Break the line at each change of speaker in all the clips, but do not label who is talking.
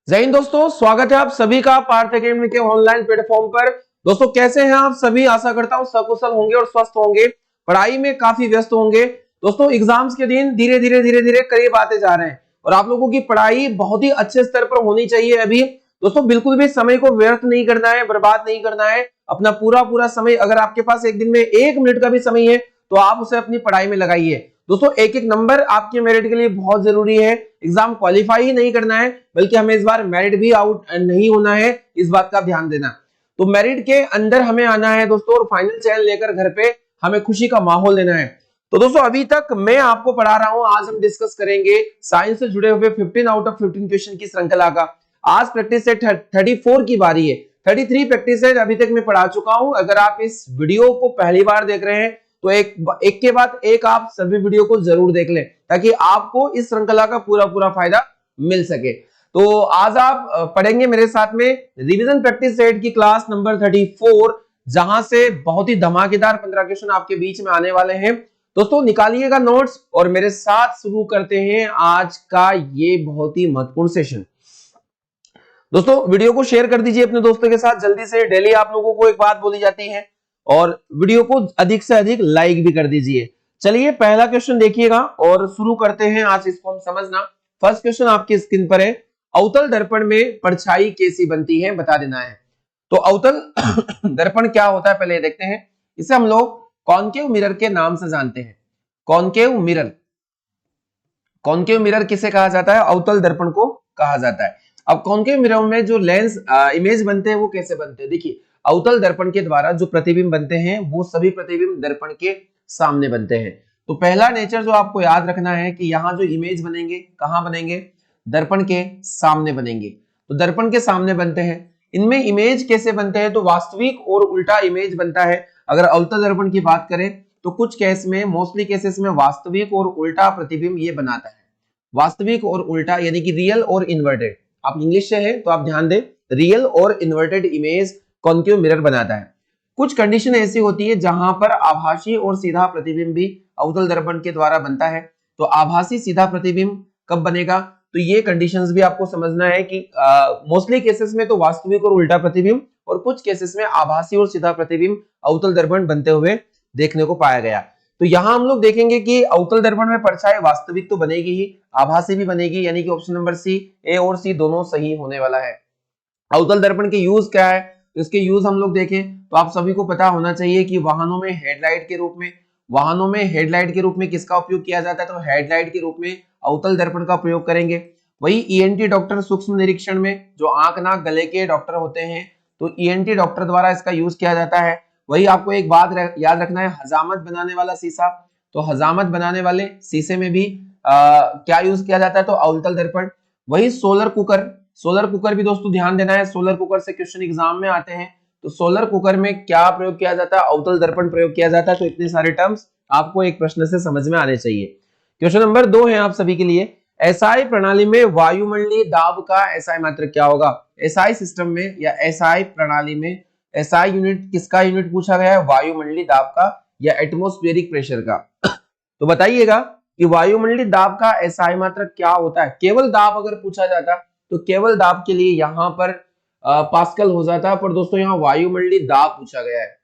जय हिंद दोस्तों, स्वागत है आप सभी का पार्थ एकेडमी के ऑनलाइन प्लेटफॉर्म पर। दोस्तों कैसे हैं आप सभी? आशा करता हूं सकुशल होंगे और स्वस्थ होंगे, पढ़ाई में काफी व्यस्त होंगे। दोस्तों एग्जाम्स के दिन धीरे धीरे करीब आते जा रहे हैं और आप लोगों की पढ़ाई बहुत ही अच्छे स्तर पर होनी चाहिए। अभी दोस्तों बिल्कुल भी समय को व्यर्थ नहीं करना है, बर्बाद नहीं करना है। अपना पूरा समय, अगर आपके पास एक दिन में 1 मिनट का भी समय है तो आप उसे अपनी पढ़ाई में लगाइए। दोस्तों एक एक नंबर आपके मेरिट के लिए बहुत जरूरी है। एग्जाम क्वालिफाई ही नहीं करना है बल्कि हमें इस बार मेरिट भी आउट नहीं होना है, इस बात का ध्यान देना। तो मेरिट के अंदर हमें आना है दोस्तों और फाइनल चयन लेकर घर पे हमें खुशी का माहौल देना है। तो दोस्तों अभी तक मैं आपको पढ़ा रहा हूं, आज हम डिस्कस करेंगे साइंस से जुड़े हुए 15 आउट ऑफ 15 क्वेश्चन की श्रृंखला का। आज प्रैक्टिस सेट 34 की बारी है। 33 प्रैक्टिस सेट अभी तक मैं पढ़ा चुका हूं। अगर आप इस वीडियो को पहली बार देख रहे हैं तो एक के बाद एक आप सभी वीडियो को जरूर देख लें ताकि आपको इस श्रृंखला का पूरा फायदा मिल सके। तो आज आप पढ़ेंगे मेरे साथ में रिवीजन प्रैक्टिस सेट की क्लास नंबर 34, जहां से बहुत ही धमाकेदार 15 क्वेश्चन आपके बीच में आने वाले हैं। दोस्तों निकालिएगा नोट्स और मेरे साथ शुरू करते हैं आज का ये बहुत ही महत्वपूर्ण सेशन। दोस्तों वीडियो को शेयर कर दीजिए अपने दोस्तों के साथ जल्दी से। डेली आप लोगों को एक बात बोली जाती है और वीडियो को अधिक से अधिक लाइक भी कर दीजिए। चलिए पहला क्वेश्चन देखिएगा और शुरू करते हैं। आज इसको हम समझना। फर्स्ट क्वेश्चन आपकी स्क्रीन पर है, अवतल दर्पण में परछाई कैसी बनती है, बता देना है। तो अवतल दर्पण क्या होता है पहले देखते हैं। इसे हम लोग कॉनकेव मिरर के नाम से जानते हैं। कॉनकेव मिरर, कॉनकेव मिरर किसे कहा जाता है? अवतल दर्पण को कहा जाता है। अब कॉनकेव मिरर में जो लेंस इमेज बनते हैं वो कैसे बनते हैं? देखिए अवतल दर्पण के द्वारा जो प्रतिबिंब बनते हैं वो सभी प्रतिबिंब दर्पण के सामने बनते हैं। तो पहला नेचर जो आपको याद रखना है कि यहाँ जो इमेज बनेंगे कहाँ बनेंगे? दर्पण के सामने बनेंगे। तो दर्पण के सामने बनते हैं। इनमें इमेज कैसे बनते हैं? तो वास्तविक और उल्टा इमेज बनता है। अगर अवतल दर्पण की बात करें तो कुछ केस में, मोस्टली केसेस में वास्तविक और उल्टा प्रतिबिंब ये बनाता है। वास्तविक और उल्टा यानी कि रियल और इन्वर्टेड। आप इंग्लिश से हैं तो आप ध्यान दें, रियल और इन्वर्टेड इमेज कॉनकेव मिरर बनाता है। कुछ कंडीशन ऐसी होती है जहां पर आभासी और सीधा प्रतिबिंब भी अवतल दर्पण के द्वारा बनता है। तो आभासी सीधा प्रतिबिंब कब बनेगा? तो ये कंडीशंस भी आपको समझना है कि मोस्टली केसेस में तो वास्तविक और उल्टा प्रतिबिंब और कुछ केसेस में आभासी और सीधा प्रतिबिंब अवतल दर्पण बनते हुए देखने को पाया गया। तो यहां हम लोग देखेंगे कि अवतल दर्पण में परछाई वास्तविक तो बनेगी ही, आभासी भी बनेगी, यानी कि ऑप्शन नंबर सी, ए और सी दोनों सही होने वाला है। अवतल दर्पण के यूज क्या है? तो इसके यूज हम लोग देखें तो आप सभी को पता होना चाहिए कि वाहनों में हेडलाइट के रूप में किसका उपयोग किया जाता है? तो हेडलाइट के रूप में अवतल दर्पण का प्रयोग करेंगे। वही ईएनटी डॉक्टर सूक्ष्म निरीक्षण में जो आंख नाक गले के डॉक्टर होते हैं तो ईएनटी डॉक्टर द्वारा इसका यूज किया जाता है। वही आपको एक बात याद रखना है, हजामत बनाने वाला शीशा, तो हजामत बनाने वाले शीशे में भी क्या यूज किया जाता है? तो अवतल दर्पण। वही सोलर कुकर भी दोस्तों ध्यान देना है, सोलर कुकर से क्वेश्चन एग्जाम में आते हैं। तो सोलर कुकर में क्या प्रयोग किया जाता है? अवतल दर्पण प्रयोग किया जाता है। तो इतने सारे टर्म्स आपको एक प्रश्न से समझ में आने चाहिए। क्वेश्चन नंबर 2 है आप सभी के लिए, एसआई प्रणाली में वायुमंडलीय दाब का एसआई मात्रक क्या होगा? एसआई सिस्टम में या एसआई प्रणाली में एसआई यूनिट किसका यूनिट पूछा गया है? वायुमंडलीय दाब का या एटमॉस्फेरिक प्रेशर का। तो बताइएगा कि वायुमंडलीय दाब का एसआई मात्रक क्या होता है। केवल दाब अगर पूछा जाता तो केवल दाब के लिए यहां पर पास्कल हो जाता, पर दोस्तों यहाँ वायुमंडलीय दाब पूछा गया है।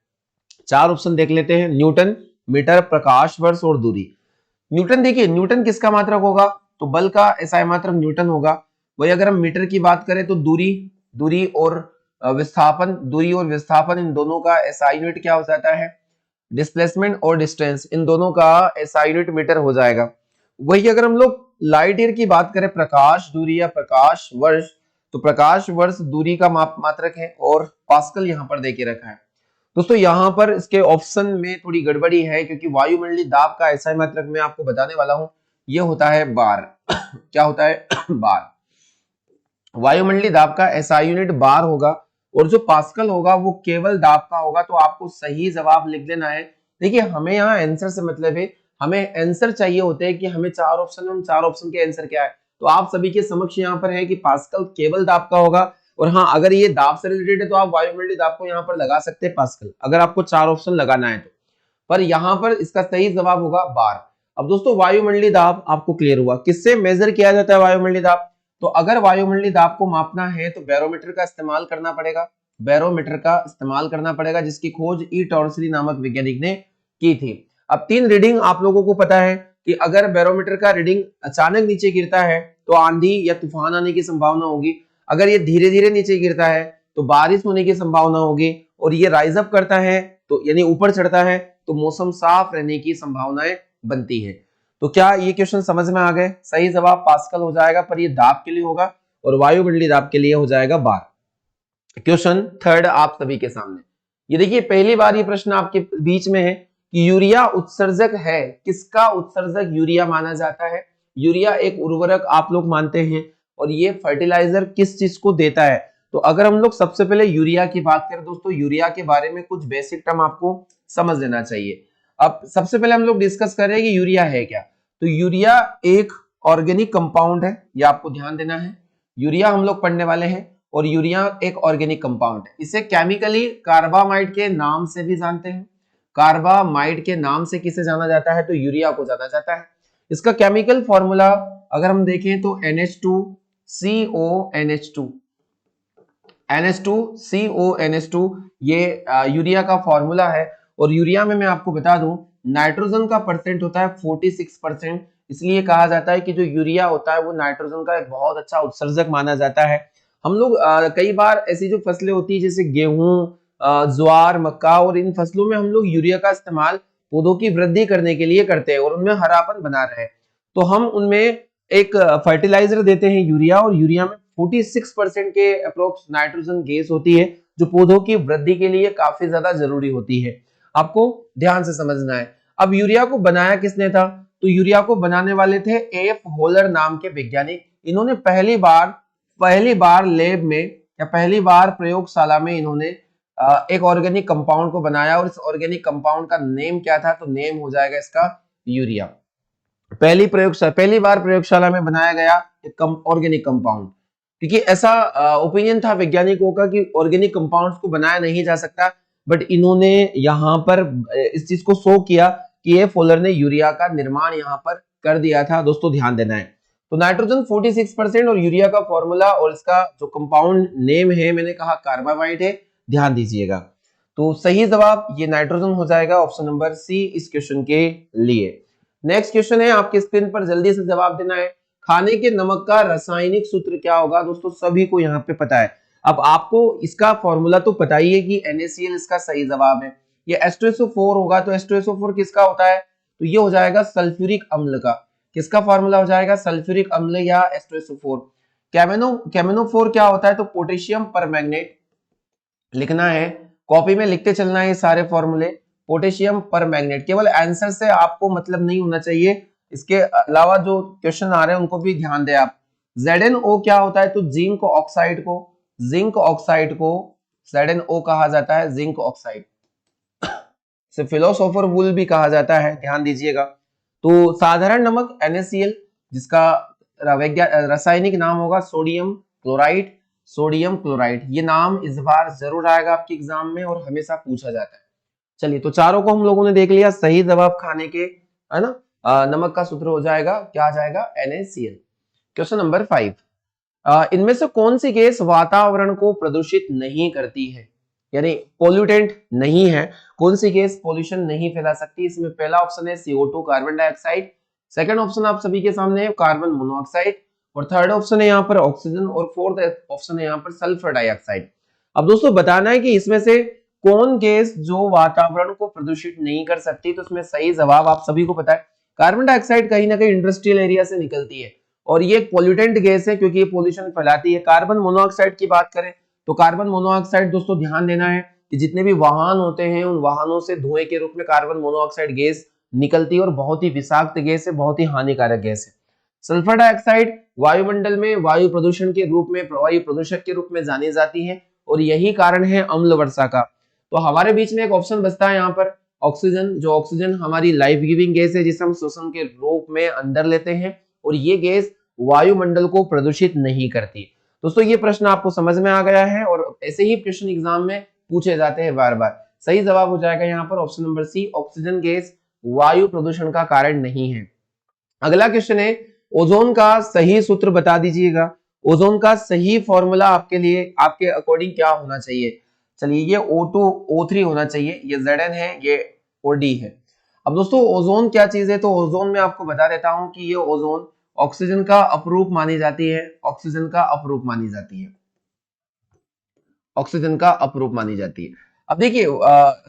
4 ऑप्शन देख लेते हैं, न्यूटन, मीटर, प्रकाश वर्ष और दूरी। न्यूटन, देखिए न्यूटन किसका मात्रक होगा? तो बल का एसआई मात्रक न्यूटन होगा। वही अगर हम मीटर की बात करें तो दूरी और विस्थापन इन दोनों का एसआई यूनिट क्या हो जाता है? डिस्प्लेसमेंट और डिस्टेंस, इन दोनों का एसआई यूनिट मीटर हो जाएगा। वही अगर हम लोग लाइट ईयर की बात करें, प्रकाश दूरी या प्रकाश वर्ष, तो प्रकाश वर्ष दूरी का मात्रक है और पास्कल यहाँ पर देके रखा है। दोस्तों यहाँ पर इसके ऑप्शन में थोड़ी गड़बड़ी है क्योंकि वायुमंडलीय दाब का एसआई मात्रक मैं आपको बताने वाला हूं, ये होता है बार। क्या होता है? बार। वायुमंडलीय दाब का एसआई यूनिट बार होगा और जो पास्कल होगा वो केवल दाब का होगा। तो आपको सही जवाब लिख लेना है। देखिए हमें यहाँ आंसर से मतलब है, हमें आंसर चाहिए होते हैं कि हमें 4 ऑप्शन में 4 ऑप्शन के आंसर क्या है। तो आप सभी के समक्ष यहाँ पर है कि पास्कल केवल दाब का होगा और हाँ अगर ये दाब से रिलेटेड है तो आप वायुमंडलीय दाब को यहाँ पर लगा सकते हैं पास्कल, अगर आपको 4 ऑप्शन लगाना है तो। पर यहाँ पर इसका सही जवाब होगा बार। अब दोस्तों वायुमंडलीय दाब आपको क्लियर हुआ, किससे मेजर किया जाता है वायुमंडलीय दाब? तो अगर वायुमंडलीय दाब को मापना है तो बैरोमीटर का इस्तेमाल करना पड़ेगा, बैरोमीटर का इस्तेमाल करना पड़ेगा, जिसकी खोज ई टॉर्सली नामक वैज्ञानिक ने की थी। अब 3 रीडिंग आप लोगों को पता है कि अगर बैरोमीटर का रीडिंग अचानक नीचे गिरता है तो आंधी या तूफान आने की संभावना होगी, अगर ये धीरे धीरे नीचे गिरता है तो बारिश होने की संभावना होगी, और ये राइज अप करता है तो यानी ऊपर चढ़ता है तो मौसम साफ रहने की संभावनाएं बनती है। तो क्या ये क्वेश्चन समझ में आ गए? सही जवाब पास्कल हो जाएगा, पर ये दाब के लिए होगा और वायुमंडलीय दाब के लिए हो जाएगा बार। क्वेश्चन थर्ड आप सभी के सामने, ये देखिए पहली बार ये प्रश्न आपके बीच में है कि यूरिया उत्सर्जक है, किसका उत्सर्जक यूरिया माना जाता है? यूरिया एक उर्वरक आप लोग मानते हैं और ये फर्टिलाइजर किस चीज को देता है? तो अगर हम लोग सबसे पहले यूरिया की बात करें दोस्तों, यूरिया के बारे में कुछ बेसिक टर्म आपको समझ लेना चाहिए। अब सबसे पहले हम लोग डिस्कस करें कि यूरिया है क्या। तो यूरिया एक ऑर्गेनिक कंपाउंड है, ये आपको ध्यान देना है। यूरिया हम लोग पढ़ने वाले हैं और यूरिया एक ऑर्गेनिक कंपाउंड है। इसे केमिकली कार्बामाइड के नाम से भी जानते हैं। कार्बामाइड के नाम से किसे जाना जाता है? तो यूरिया को जाना जाता है। इसका केमिकल फॉर्मूला अगर हम देखें तो NH2CONH2 NH2CONH2 ये यूरिया का फॉर्मूला है। और यूरिया में मैं आपको बता दूं नाइट्रोजन का परसेंट होता है 46%, इसलिए कहा जाता है कि जो यूरिया होता है वो नाइट्रोजन का एक बहुत अच्छा उत्सर्जक माना जाता है। हम लोग कई बार ऐसी जो फसलें होती है जैसे गेहूं, ज्वार, मक्का, और इन फसलों में हम लोग यूरिया का इस्तेमाल पौधों की वृद्धि करने के लिए करते हैं और उनमें हरापन बना रहे, तो हम उनमें एक फर्टिलाइजर देते हैं यूरिया, और यूरिया में 46% के अप्रोक्स नाइट्रोजन गैस होती है जो पौधों की वृद्धि के लिए काफी ज्यादा जरूरी होती है। आपको ध्यान से समझना है। अब यूरिया को बनाया किसने था? तो यूरिया को बनाने वाले थे एफ होलर नाम के वैज्ञानिक। इन्होंने पहली बार लेब में या पहली बार प्रयोगशाला में इन्होंने एक ऑर्गेनिक कंपाउंड को बनाया, और इस ऑर्गेनिक कंपाउंड का नेम क्या था? तो नेम हो जाएगा इसका यूरिया। पहली बार प्रयोगशाला में बनाया गया एक ऑर्गेनिक कंपाउंड, क्योंकि ऐसा ओपिनियन था वैज्ञानिकों का कि ऑर्गेनिक कंपाउंड्स को बनाया नहीं जा सकता, बट इन्होंने यहाँ पर इस चीज को शो किया कि ये फोलर ने यूरिया का निर्माण यहाँ पर कर दिया था। दोस्तों ध्यान देना है। तो नाइट्रोजन 46% और यूरिया का फॉर्मूला और इसका जो कंपाउंड नेम है मैंने कहा कार्बामाइड है, ध्यान दीजिएगा। तो सही जवाब ये नाइट्रोजन हो जाएगा, ऑप्शन नंबर सी इस क्वेश्चन के लिए। नेक्स्ट क्वेश्चन है आपके स्क्रीन पर, जल्दी से जवाब देना है। खाने के नमक का रासायनिक सूत्र क्या होगा? दोस्तों सभी को यहाँ पे पता है। अब आपको इसका फॉर्मूला तो पता ही है कि NaCl इसका सही जवाब है। ये H2SO4 होगा, तो H2SO4 किसका होता है? तो ये हो जाएगा सल्फ्यूरिक अम्ल का। किसका फॉर्मूला हो जाएगा? सल्फ्यूरिक अम्ल या H2SO4। कैमेनोफोर क्या होता है? तो पोटेशियम परमैंगनेट लिखना है, कॉपी में लिखते चलना है ये सारे फॉर्मूले। पोटेशियम परमैंगनेट, केवल आंसर से आपको मतलब नहीं होना चाहिए, इसके अलावा जो क्वेश्चन आ रहे हैं उनको भी ध्यान दें आप। ZnO क्या होता है? तो जिंक ऑक्साइड को ZnO कहा जाता है, जिंक ऑक्साइड से फिलोसोफर वुल भी कहा जाता है, ध्यान दीजिएगा। तो साधारण नमक NaCl जिसका रासायनिक नाम होगा सोडियम क्लोराइड। ये नाम इस बार जरूर आएगा आपके एग्जाम में और हमेशा पूछा जाता है। चलिए, तो चारों को हम लोगों ने देख लिया। सही जवाब खाने के है ना नमक का सूत्र हो जाएगा, क्या आ जाएगा? NaCl। क्वेश्चन नंबर 5, इनमें से कौन सी गैस वातावरण को प्रदूषित नहीं करती है, यानी पोल्यूटेंट नहीं है? कौन सी गैस पोल्यूशन नहीं फैला सकती? इसमें पहला ऑप्शन है CO2 carbon dioxide, second option आप सभी के सामने है कार्बन मोनोऑक्साइड, और थर्ड ऑप्शन है यहाँ पर ऑक्सीजन, और फोर्थ ऑप्शन है यहाँ पर सल्फर डाइऑक्साइड। अब दोस्तों बताना है कि इसमें से कौन गैस जो वातावरण को प्रदूषित नहीं कर सकती। तो इसमें सही जवाब आप सभी को पता है, कार्बन डाइऑक्साइड कहीं ना कहीं इंडस्ट्रियल एरिया से निकलती है और ये एक पोल्यूटेंट गैस है क्योंकि ये पोल्यूशन फैलाती है। कार्बन मोनोऑक्साइड की बात करें तो कार्बन मोनोऑक्साइड दोस्तों ध्यान देना है कि जितने भी वाहन होते हैं उन वाहनों से धुएं के रूप में कार्बन मोनोऑक्साइड गैस निकलती है और बहुत ही विषाक्त गैस है, बहुत ही हानिकारक गैस है। सल्फर डाइऑक्साइड वायुमंडल में वायु प्रदूषण के रूप में, वायु प्रदूषक के रूप में जानी जाती है और यही कारण है अम्ल वर्षा का। तो हमारे बीच में एक ऑप्शन बचता है यहाँ पर ऑक्सीजन, जो ऑक्सीजन हमारी लाइफ गिविंग गैस है जिसे हम श्वसन के रूप में अंदर लेते हैं और ये गैस वायुमंडल को प्रदूषित नहीं करती। दोस्तों ये प्रश्न आपको समझ में आ गया है और ऐसे ही क्वेश्चन एग्जाम में पूछे जाते हैं बार बार। सही जवाब हो जाएगा यहाँ पर option number C, oxygen gas वायु प्रदूषण का कारण नहीं है। अगला क्वेश्चन है ओजोन का सही सूत्र बता दीजिएगा। ओजोन का सही फॉर्मूला आपके लिए, आपके अकॉर्डिंग क्या होना चाहिए? चलिए ये O2 O3 होना चाहिए, ये Zn है, ये OD है। अब दोस्तों ओजोन क्या चीज है, तो ओजोन में आपको बता देता हूं कि ये ओजोन ऑक्सीजन का अपरूप मानी जाती है, ऑक्सीजन का अपरूप मानी जाती है, ऑक्सीजन का अपरूप मानी जाती है। अब देखिए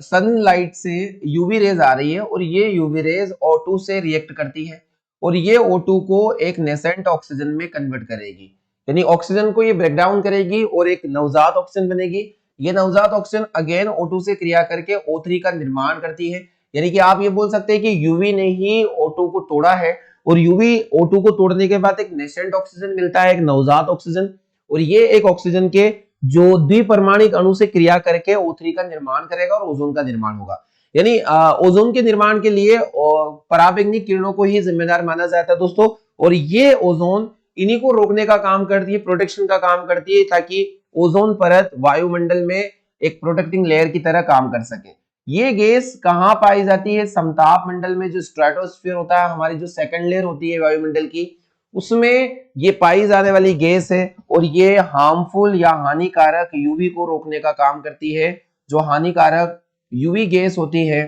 सनलाइट से यूवी रेज आ रही है और ये यूवी रेज O2 से रिएक्ट करती है और ये O2 को एक नेसेंट ऑक्सीजन में कन्वर्ट करेगी, यानी ऑक्सीजन को ये ब्रेक डाउन करेगी और एक नवजात ऑक्सीजन बनेगी। ये नवजात ऑक्सीजन अगेन O2 से क्रिया करके O3 का निर्माण करती है। यानी कि आप ये बोल सकते हैं कि यूवी ने ही O2 को तोड़ा है और यूवी O2 को तोड़ने के बाद एक नेसेंट ऑक्सीजन मिलता है, एक नवजात ऑक्सीजन, और ये एक ऑक्सीजन के जो द्विपरमाणिक अणु से क्रिया करके O3 का निर्माण करेगा और ओजोन का निर्माण होगा। यानी ओजोन के निर्माण के लिए पराबैंगनी किरणों को ही जिम्मेदार माना जाता है दोस्तों, और ये ओजोन इन्हीं को रोकने का काम करती है, प्रोटेक्शन का काम करती है, ताकि ओजोन परत वायुमंडल में एक प्रोटेक्टिंग लेयर की तरह काम कर सके। ये गैस कहाँ पाई जाती है? समताप मंडल में, जो स्ट्रेटोस्फीयर होता है, हमारी जो सेकंड लेयर होती है वायुमंडल की, उसमें ये पाई जाने वाली गैस है और ये हार्मफुल या हानिकारक यूवी को रोकने का काम करती है। जो हानिकारक यूवी गैस होती है,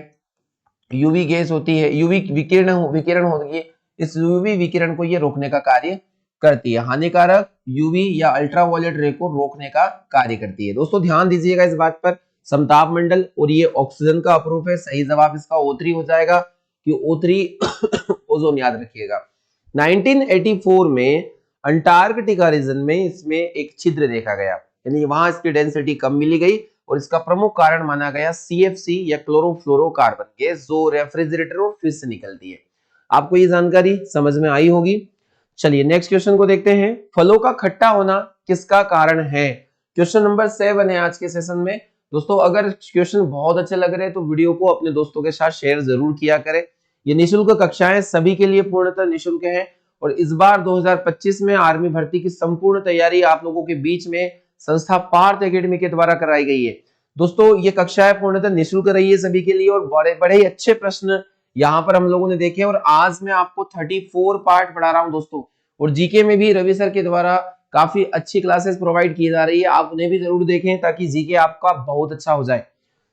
यूवी गैस होती है, यूवी विकिरण होती है, इस यूवी विकिरण को ये रोकने का कार्य करती है, हानिकारक यूवी या अल्ट्रावायलेट रे को रोकने का कार्य करती है। दोस्तों ध्यान दीजिएगा इस बात पर, समताप मंडल और ये ऑक्सीजन का अपरूप है, सही जवाब इसका O3 हो जाएगा कि O3 ओजोन याद रखिएगा। 1984 में अंटार्कटिका रीजन में इसमें एक छिद्र देखा गया, यानी वहां इसकी डेंसिटी कम मिली गई और इसका प्रमुख कारण माना गया CFC या क्लोरोफ्लोरोकार्बन गैस, जो रेफ्रिजरेटर और फ्रिज से निकलती है। आपको ये जानकारी समझ में आई होगी। चलिए नेक्स्ट क्वेश्चन को देखते हैं। फलों का खट्टा होना किसका कारण है? क्वेश्चन नंबर 7 है आज के सेशन में। दोस्तों अगर क्वेश्चन बहुत अच्छे लग रहे हैं तो वीडियो को अपने दोस्तों के साथ शेयर जरूर किया करें। ये निःशुल्क कक्षाएं सभी के लिए पूर्णतः निःशुल्क है और इस बार 2025 में आर्मी भर्ती की संपूर्ण तैयारी आप लोगों के बीच में संस्था पार्थ एकेडमी के द्वारा कराई गई है। दोस्तों ये कक्षाएं पूर्णतः निःशुल्क रही है सभी के लिए और बड़े बड़े ही अच्छे प्रश्न यहाँ पर हम लोगों ने देखे और आज मैं आपको 34 पार्ट पढ़ा रहा हूँ दोस्तों। और जीके में भी रवि सर के द्वारा काफी अच्छी क्लासेस प्रोवाइड की जा रही है, आप उन्हें भी जरूर देखें ताकि जीके आपका बहुत अच्छा हो जाए।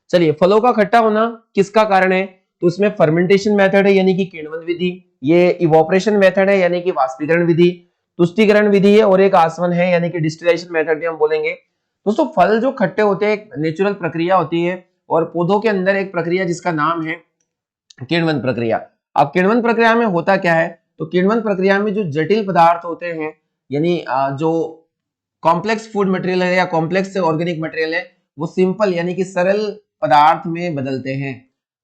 चलिए फलों का खट्टा होना किसका कारण है? तो इसमें फर्मेंटेशन मेथड है यानी कि किण्वन विधि, ये इवोपरेशन मेथड है यानी कि वाष्पीकरण विधि, तुष्टीकरण विधि है और एक आसवन है यानी कि डिस्टिलेशन मेथड भी हम बोलेंगे। दोस्तों फल जो खट्टे होते हैं एक नेचुरल प्रक्रिया होती है और पौधों के अंदर एक प्रक्रिया जिसका नाम है किण्वन प्रक्रिया। अब किण्वन प्रक्रिया में होता क्या है? तो किण्वन प्रक्रिया में जो जटिल पदार्थ होते हैं, यानी जो कॉम्प्लेक्स फूड मटेरियल है या कॉम्प्लेक्स ऑर्गेनिक मटेरियल है, वो सिंपल यानी कि सरल पदार्थ में बदलते हैं।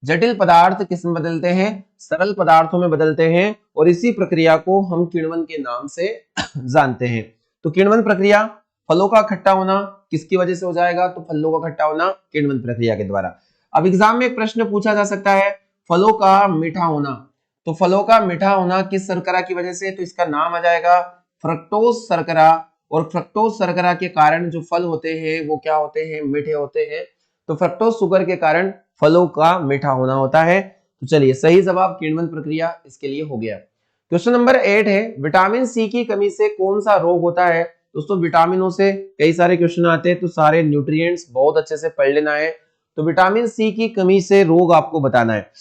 जटिल पदार्थ किस में बदलते हैं? सरल पदार्थों में बदलते हैं और इसी प्रक्रिया को हम किण्वन के नाम से जानते हैं। तो किण्वन प्रक्रिया, फलों का खट्टा होना किसकी वजह से हो जाएगा? तो फलों का खट्टा होना किण्वन प्रक्रिया के द्वारा। अब एग्जाम में एक प्रश्न पूछा जा सकता है, फलों का मीठा होना। तो फलों का मीठा होना किस शर्करा की वजह से? तो इसका नाम आ जाएगा फ्रक्टोज शर्करा। और फ्रक्टोज शर्करा के कारण जो फल होते हैं वो क्या होते हैं? मीठे होते हैं। तो फ्रक्टोज शुगर के कारण फलों का मीठा होना होता है। तो चलिए सही जवाब किण्वन प्रक्रिया इसके लिए हो गया। क्वेश्चन नंबर 8 है, विटामिन सी की कमी से कौन सा रोग होता है? दोस्तों विटामिनों से कई सारे क्वेश्चन आते हैं तो सारे न्यूट्रिएंट्स बहुत अच्छे से पढ़ लेना है। तो विटामिन सी की कमी से रोग आपको बताना है।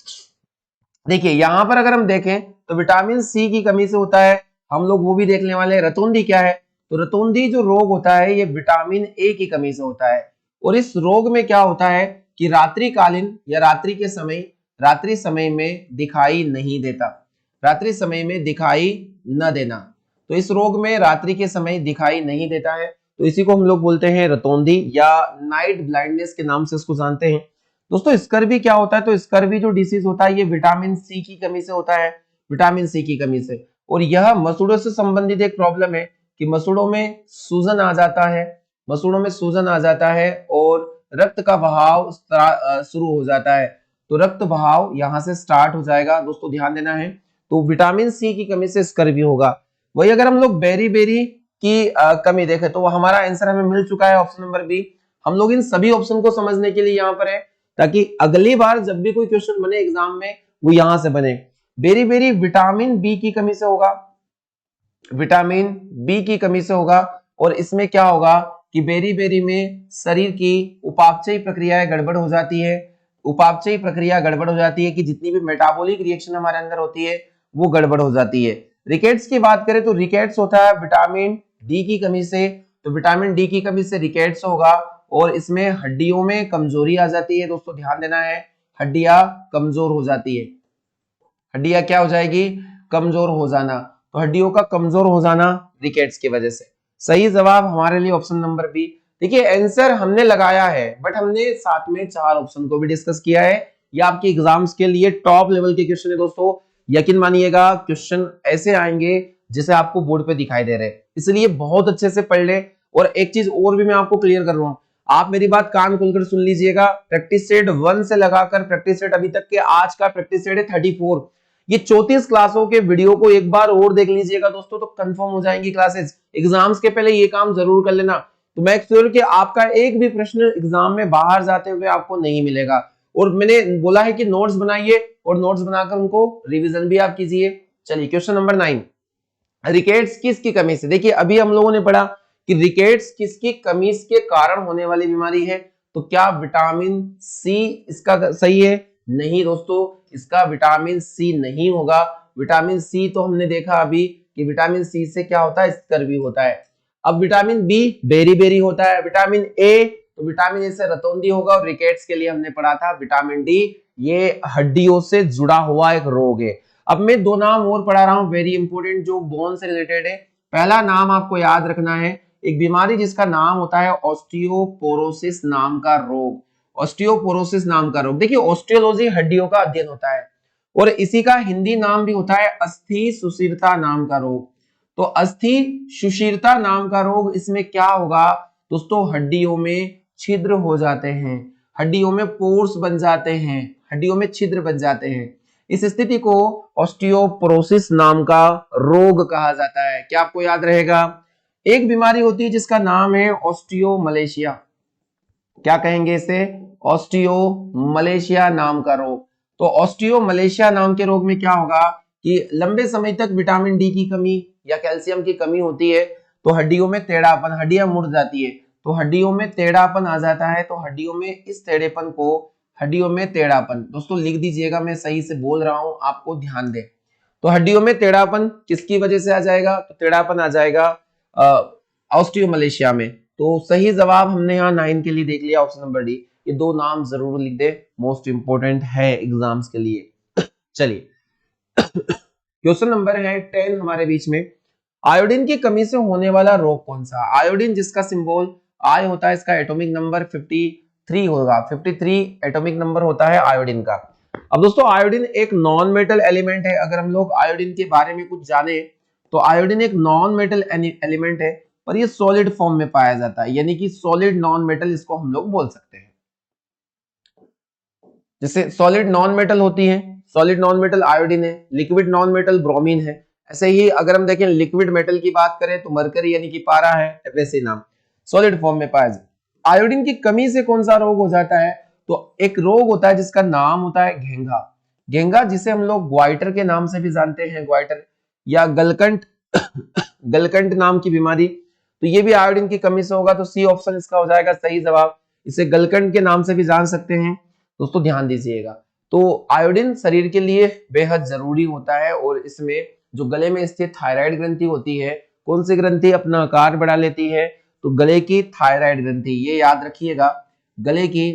देखिए यहां पर अगर हम देखें तो विटामिन सी की कमी से होता है, हम लोग वो भी देखने वाले हैं रतौंधी क्या है। तो रतौंधी जो रोग होता है ये विटामिन ए की कमी से होता है और इस रोग में क्या होता है कि रात्रिकालीन या रात्रि समय में दिखाई नहीं देता, रात्रि समय में दिखाई न देना। तो इस रोग में रात्रि के समय दिखाई नहीं देता है, तो इसी को हम लोग बोलते हैं रतौंधी या नाइट ब्लाइंडनेस के नाम से इसको जानते हैं। दोस्तों स्कर्वी क्या होता है? तो स्कर्वी जो डिसीज होता है ये विटामिन सी की कमी से होता है, विटामिन सी की कमी से। और यह मसूड़ों से संबंधित एक प्रॉब्लम है कि मसूड़ों में सूजन आ जाता है, मसूड़ों में सूजन आ जाता है और रक्त का बहाव शुरू हो जाता है। तो रक्त बहाव यहां से स्टार्ट हो जाएगा, दोस्तों ध्यान देना है। तो विटामिन सी की कमी से स्कर्वी होगा। वही अगर हम लोग बेरी बेरी की कमी देखें तो हमारा आंसर हमें मिल चुका है ऑप्शन नंबर बी। हम लोग इन सभी ऑप्शन को समझने के लिए यहाँ पर है ताकि अगली बार जब भी कोई क्वेश्चन बने एग्जाम में वो यहां से बने। बेरी बेरी विटामिन बी की कमी से होगा, विटामिन बी की कमी से होगा और इसमें क्या होगा कि बेरी बेरी में शरीर की उपापचयी प्रक्रियाएं गड़बड़ हो जाती है। उपापचयी प्रक्रिया गड़बड़ हो जाती है कि जितनी भी मेटाबॉलिक रिएक्शन हमारे अंदर होती है वो गड़बड़ हो जाती है। रिकेट्स की बात करें तो रिकेट्स होता है विटामिन डी की कमी से, तो विटामिन डी की कमी से रिकेट्स होगा और इसमें हड्डियों में कमजोरी आ जाती है। दोस्तों ध्यान देना है, हड्डियां कमजोर हो जाती है। हड्डियां क्या हो जाएगी? कमजोर हो जाना। तो हड्डियों का कमजोर हो जाना रिकेट्स की वजह से। सही जवाब हमारे लिए ऑप्शन नंबर बी। देखिए आंसर हमने लगाया है बट हमने साथ में 4 ऑप्शन को भी डिस्कस किया है। ये आपके एग्जाम्स के लिए टॉप लेवल के क्वेश्चन है दोस्तों। यकीन मानिएगा क्वेश्चन ऐसे आएंगे जैसे आपको बोर्ड पे दिखाई दे रहे हैं, इसलिए बहुत अच्छे से पढ़ ले। और एक चीज और भी मैं आपको क्लियर कर रहा हूं, आप मेरी बात कान खोलकर सुन लीजिएगा। प्रैक्टिस सेट 1 से लगाकर प्रैक्टिस सेट अभी तक के आज का प्रैक्टिस सेट है 34। ये 34 क्लासों के वीडियो को एक बार और देख लीजिएगा दोस्तों, तो कंफर्म हो जाएंगी क्लासेस। एग्जाम्स के पहले ये काम जरूर कर लेना, तो मैं श्योर कि आपका एक भी प्रश्न एग्जाम में बाहर जाते हुए आपको नहीं मिलेगा। और मैंने बोला है कि नोट्स बनाइए और नोट्स बनाकर उनको रिवीजन भी आप कीजिए। चलिए क्वेश्चन नंबर 9, रिकेट्स किसकी कमी से। देखिए अभी हम लोगों ने पढ़ा कि रिकेट्स किसकी कमी के कारण होने वाली बीमारी है, तो क्या विटामिन सी इसका सही है? नहीं दोस्तों, इसका विटामिन सी नहीं होगा। विटामिन सी तो हमने देखा अभी कि विटामिन सी से क्या होता है, स्कर्वी होता है। अब विटामिन बी बेरी बेरी होता है। विटामिन ए, तो विटामिन ए से रतौंधी होगा। और रिकेट्स के लिए हमने पढ़ा था विटामिन डी, ये हड्डियों से जुड़ा हुआ एक रोग है। अब मैं 2 नाम और पढ़ा रहा हूं वेरी इंपोर्टेंट, जो बोन से रिलेटेड है। पहला नाम आपको याद रखना है, एक बीमारी जिसका नाम होता है ऑस्टियोपोरोसिस नाम का रोग। ऑस्टियोपोरोसिस नाम का रोग, देखिए ऑस्टियोलॉजी हड्डियों का अध्ययन होता है और इसी का हिंदी नाम भी होता है अस्थि सुशीरता नाम का रोग। तो अस्थि सुशीरता नाम का रोग, इसमें क्या होगा दोस्तों, हड्डियों में छिद्र हो जाते हैं, हड्डियों में पोर्स बन जाते हैं, हड्डियों में छिद्र बन जाते हैं। इस स्थिति को ऑस्टियोपोरोसिस नाम का रोग कहा जाता है। क्या आपको याद रहेगा? एक बीमारी होती है जिसका नाम है ऑस्टियोमलेशिया। क्या कहेंगे इसे? ऑस्टियोमलेशिया नाम का रोग। तो ऑस्टियोमलेशिया नाम के रोग में क्या होगा कि लंबे समय तक विटामिन डी की कमी या कैल्शियम की कमी होती है, तो हड्डियों में टेढ़ापन, हड्डियां मुड़ जाती है, तो हड्डियों में टेढ़ापन आ जाता है। तो हड्डियों में इस टेढ़ेपन को, हड्डियों में टेढ़ापन, दोस्तों लिख दीजिएगा, मैं सही से बोल रहा हूं, आपको ध्यान दे। तो हड्डियों में टेढ़ापन किसकी वजह से आ जाएगा? तो टेढ़ापन आ जाएगा ऑस्टियोमलेशिया में। तो सही जवाब हमने यहाँ 9 के लिए देख लिया, ऑप्शन नंबर डी। ये 2 नाम जरूर लिख दे, मोस्ट इंपोर्टेंट है एग्जाम्स के लिए। चलिए क्वेश्चन नंबर है 10 हमारे बीच में, आयोडीन की कमी से होने वाला रोग कौन सा? आयोडीन जिसका सिंबल आई होता है, इसका एटॉमिक नंबर 53 होगा। 53 एटॉमिक नंबर होता है आयोडीन का। अब दोस्तों आयोडीन एक नॉन मेटल एलिमेंट है। अगर हम लोग आयोडीन के बारे में कुछ जाने तो आयोडीन एक नॉन मेटल एलिमेंट है, पर ये सॉलिड फॉर्म में पाया जाता है, यानी कि सॉलिड नॉन मेटल इसको हम लोग बोल सकते हैं। जैसे सॉलिड नॉन मेटल होती है, सॉलिड नॉन मेटल आयोडीन है, लिक्विड नॉन मेटल ब्रोमीन है। ऐसे ही अगर हम देखें लिक्विड मेटल की बात करें तो मरकरी यानी कि पारा है, वैसे नाम सॉलिड फॉर्म में पाया जाता है। आयोडीन की कमी से कौन सा रोग हो जाता है? तो एक रोग होता है जिसका नाम होता है घेंगा। घेंगा जिसे हम लोग ग्वाइटर के नाम से भी जानते हैं, ग्वाइटर या गलकंठ गलकंठ नाम की बीमारी, तो ये भी आयोडीन की कमी से होगा। तो सी ऑप्शन इसका हो जाएगा सही जवाब। इसे गलकंठ के नाम से भी जान सकते हैं। दोस्तों ध्यान दीजिएगा, तो आयोडीन शरीर के लिए बेहद जरूरी होता है और इसमें जो गले में स्थित थायराइड ग्रंथि होती है, कौन सी ग्रंथि अपना आकार बढ़ा लेती है? तो गले की थायराइड ग्रंथि, ये याद रखिएगा, गले की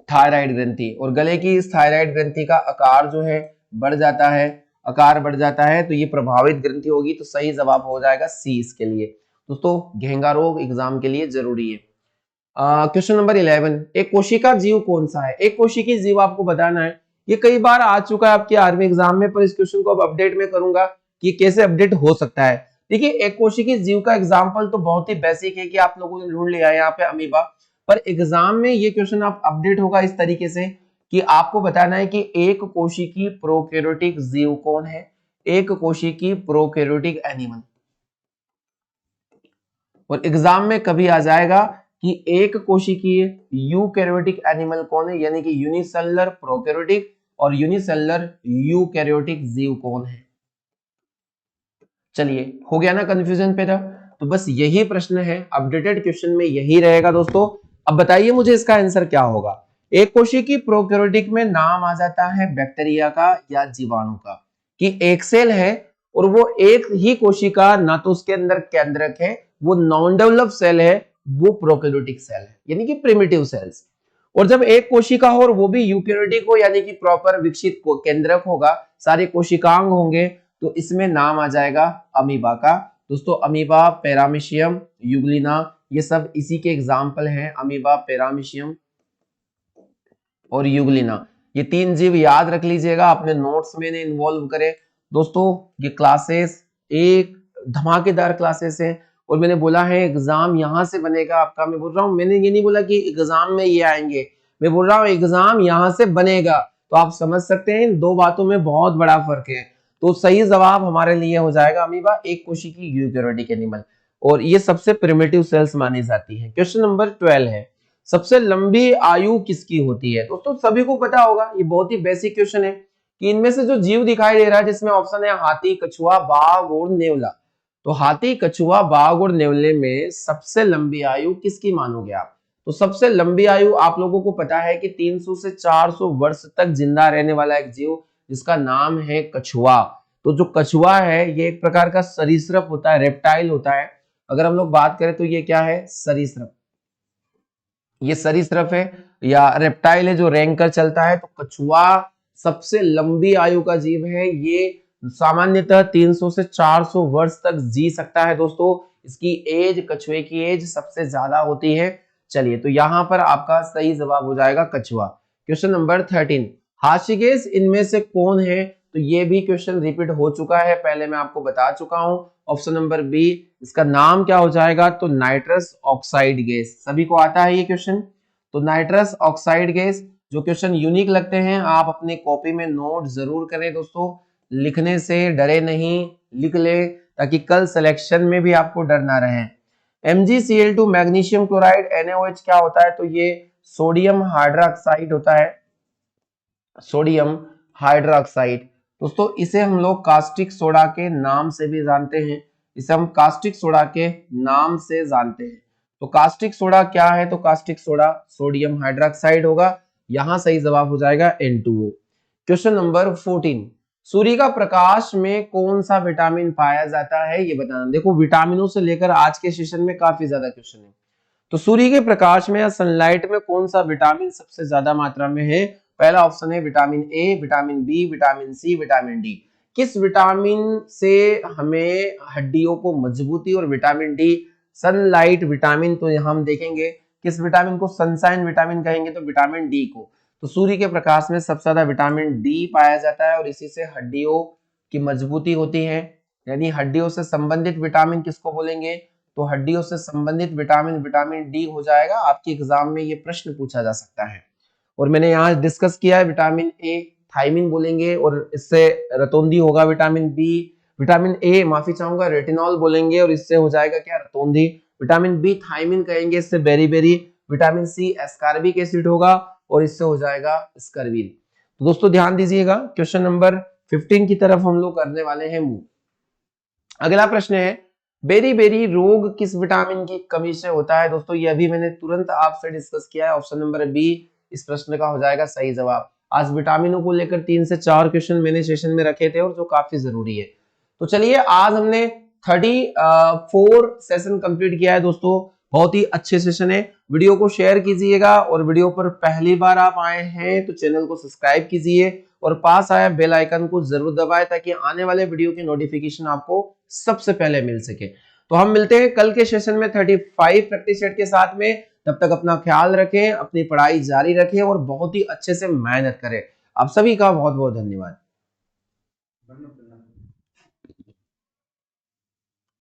थायराइड ग्रंथि। और गले की इस थायराइड ग्रंथि का आकार जो है बढ़ जाता है, आकार बढ़ जाता है, तो ये प्रभावित ग्रंथि होगी। तो सही जवाब हो जाएगा सी इसके लिए। दोस्तों घेंगा रोग एग्जाम के लिए जरूरी है। क्वेश्चन नंबर 11, एक कोशिका जीव कौन सा है? एक कोशिकीय जीव आपको बताना है। ये कई बार आ चुका है आपके आर्मी एग्जाम में, पर इस क्वेश्चन को अब अपडेट में करूंगा कि कैसे अपडेट हो सकता है। देखिए एक कोशिकीय जीव का एग्जाम्पल तो बहुत ही बेसिक है कि आप लोगों ने ढूंढ लिया है यहाँ पे अमीबा, पर एग्जाम में ये क्वेश्चन आप अपडेट होगा इस तरीके से कि आपको बताना है कि एक कोशिकीय प्रोकैरियोटिक जीव कौन है? एक कोशिकीय प्रोकैरियोटिक एनिमल। और एग्जाम में कभी आ जाएगा कि एक कोशिकीय यूकैरियोटिक एनिमल कौन है, यानी कि यूनिसेलुलर प्रोकैरियोटिक और यूनिसेलुलर यूकैरियोटिक जीव कौन है। चलिए हो गया ना कंफ्यूजन पैदा। तो बस यही प्रश्न है, अपडेटेड क्वेश्चन में यही रहेगा दोस्तों। अब बताइए मुझे इसका आंसर क्या होगा। एक कोशिकी प्रोकैरियोटिक में नाम आ जाता है बैक्टीरिया का या जीवाणु का, कि एक सेल है और वो एक ही कोशिका, ना तो उसके अंदर केंद्रक है, वो नॉन डेवलप्ड सेल है, वो प्रोकैरियोटिक सेल है, यानी कि प्रिमिटिव सेल्स। और जब एक कोशिका हो और वो भी यूकैरियोटिक हो, यानी कि प्रॉपर विकसित केंद्रक होगा, सारे कोशिकांग होंगे, तो इसमें नाम आ जाएगा अमीबा का। दोस्तों अमीबा, पैरामीशियम, यूग्लिना, ये सब इसी के एग्जाम्पल हैं। अमीबा, पैरामीशियम और यूग्लिना, ये तीन जीव याद रख लीजिएगा, अपने नोट्स में इन्हें इन्वॉल्व करें। दोस्तों ये क्लासेस एक धमाकेदार क्लासेस हैं, और मैंने बोला है एग्जाम यहां से बनेगा आपका। मैं बोल रहा हूं, मैंने ये नहीं बोला कि एग्जाम में ये आएंगे, मैं बोल रहा हूं एग्जाम यहां से बनेगा। तो आप समझ सकते हैं इन दो बातों में बहुत बड़ा फर्क है। तो सही जवाब हमारे लिए हो जाएगा अमीबा, एक कोशिकी यूकैरियोटिक एनिमल, और ये सबसे प्रिमिटिव सेल्स मानी जाती है। क्वेश्चन नंबर 12 है, सबसे लंबी आयु किसकी होती है। दोस्तों सभी को पता होगा, ये बहुत ही बेसिक क्वेश्चन है कि इनमें से जो जीव दिखाई दे रहा है, जिसमें ऑप्शन है हाथी, कछुआ, बाघ और नेवला, तो हाथी, कछुआ, बाघ और नेवले में सबसे लंबी आयु किसकी मानोगे आप। तो सबसे लंबी आयु आप लोगों को पता है कि 300 से 400 वर्ष तक जिंदा रहने वाला एक जीव, जिसका नाम है कछुआ। तो जो कछुआ है ये एक प्रकार का सरीसृप होता है, रेप्टाइल होता है। अगर हम लोग बात करें तो ये क्या है, सरीसृप, ये सरीसृप है या रेप्टाइल है जो रेंग कर चलता है। तो कछुआ सबसे लंबी आयु का जीव है, ये सामान्यतः 300 से 400 वर्ष तक जी सकता है। दोस्तों इसकी एज, कछुए की एज सबसे ज्यादा होती है। चलिए तो यहां पर आपका सही जवाब हो जाएगा कछुआ। क्वेश्चन नंबर 13, हाशिगेस इनमें से कौन है। तो ये भी क्वेश्चन रिपीट हो चुका है, पहले मैं आपको बता चुका हूं। ऑप्शन नंबर बी, इसका नाम क्या हो जाएगा, तो नाइट्रस ऑक्साइड गैस। सभी को आता है ये क्वेश्चन। तो नाइट्रस ऑक्साइड गैस, जो क्वेश्चन यूनिक लगते हैं आप अपने कॉपी में नोट जरूर करें दोस्तों, लिखने से डरे नहीं, लिख ले, ताकि कल सिलेक्शन में भी आपको डर ना रहे। MgCl2 मैग्नीशियम क्लोराइड, NaOH क्या होता है, तो ये सोडियम हाइड्रोक्साइड होता है, सोडियम हाइड्रोक्साइड। दोस्तों इसे हम लोग कास्टिक सोडा के नाम से भी जानते हैं, इसे हम कास्टिक सोडा के नाम से जानते हैं। तो कास्टिक सोडा क्या है, तो कास्टिक सोडा सोडियम हाइड्रोक्साइड होगा। यहां सही जवाब हो जाएगा N2O। क्वेश्चन नंबर 14, सूर्य का प्रकाश में कौन सा विटामिन पाया जाता है, ये बताना। देखो विटामिनों से लेकर आज के सेशन में काफी ज्यादा क्वेश्चन है। तो सूर्य के प्रकाश में या सनलाइट में कौन सा विटामिन सबसे ज्यादा मात्रा में है। पहला ऑप्शन है vitamin A, vitamin B, vitamin C, vitamin D. किस विटामिन से हमें हड्डियों को मजबूती, और विटामिन डी सनलाइट विटामिन, तो यहां हम देखेंगे किस विटामिन को सनशाइन विटामिन कहेंगे, तो विटामिन डी को। तो सूर्य के प्रकाश में सबसे ज्यादा विटामिन डी पाया जाता है, और इसी से हड्डियों की मजबूती होती है। यानी हड्डियों से संबंधित विटामिन किसको बोलेंगे, तो हड्डियों से संबंधित विटामिन विटामिन डी हो जाएगा। आपके एग्जाम में ये प्रश्न पूछा जा सकता है। और मैंने यहाँ डिस्कस किया है, विटामिन ए थायमिन बोलेंगे, और इससे रतौंधी होगा विटामिन बी। विटामिन ए माफी चाहूंगा रेटिनॉल बोलेंगे, और इससे हो जाएगा क्या, रतौंधी। विटामिन बी थायमिन कहेंगे, इससे beriberi. Vitamin C ascorbic acid होगा, और इससे हो जाएगा स्कर्वील। तो दोस्तों ध्यान दीजिएगा, क्वेश्चन नंबर 15 की तरफ हम लोग करने वाले हैं मूव। अगला प्रश्न है, बेरी-बेरी रोग किस विटामिन की कमी से होता है। दोस्तों ये अभी मैंने तुरंत आपसे डिस्कस किया है, ऑप्शन नंबर बी इस प्रश्न का हो जाएगा सही जवाब। आज विटामिनों को लेकर 3 से 4 क्वेश्चन मैंने सेशन में रखे थे, और जो काफी जरूरी है। तो चलिए आज हमने 34 सेशन कंप्लीट किया है दोस्तों, बहुत ही अच्छे सेशन है। वीडियो को शेयर कीजिएगा, और वीडियो पर पहली बार आप आए हैं तो चैनल को सब्सक्राइब कीजिए, और पास आया बेल आइकन को जरूर दबाएं, ताकि आने वाले वीडियो की नोटिफिकेशन आपको सबसे पहले मिल सके। तो हम मिलते हैं कल के सेशन में 35 प्रैक्टिस सेट के साथ में। तब तक अपना ख्याल रखें, अपनी पढ़ाई जारी रखें, और बहुत ही अच्छे से मेहनत करें। आप सभी का बहुत बहुत धन्यवाद।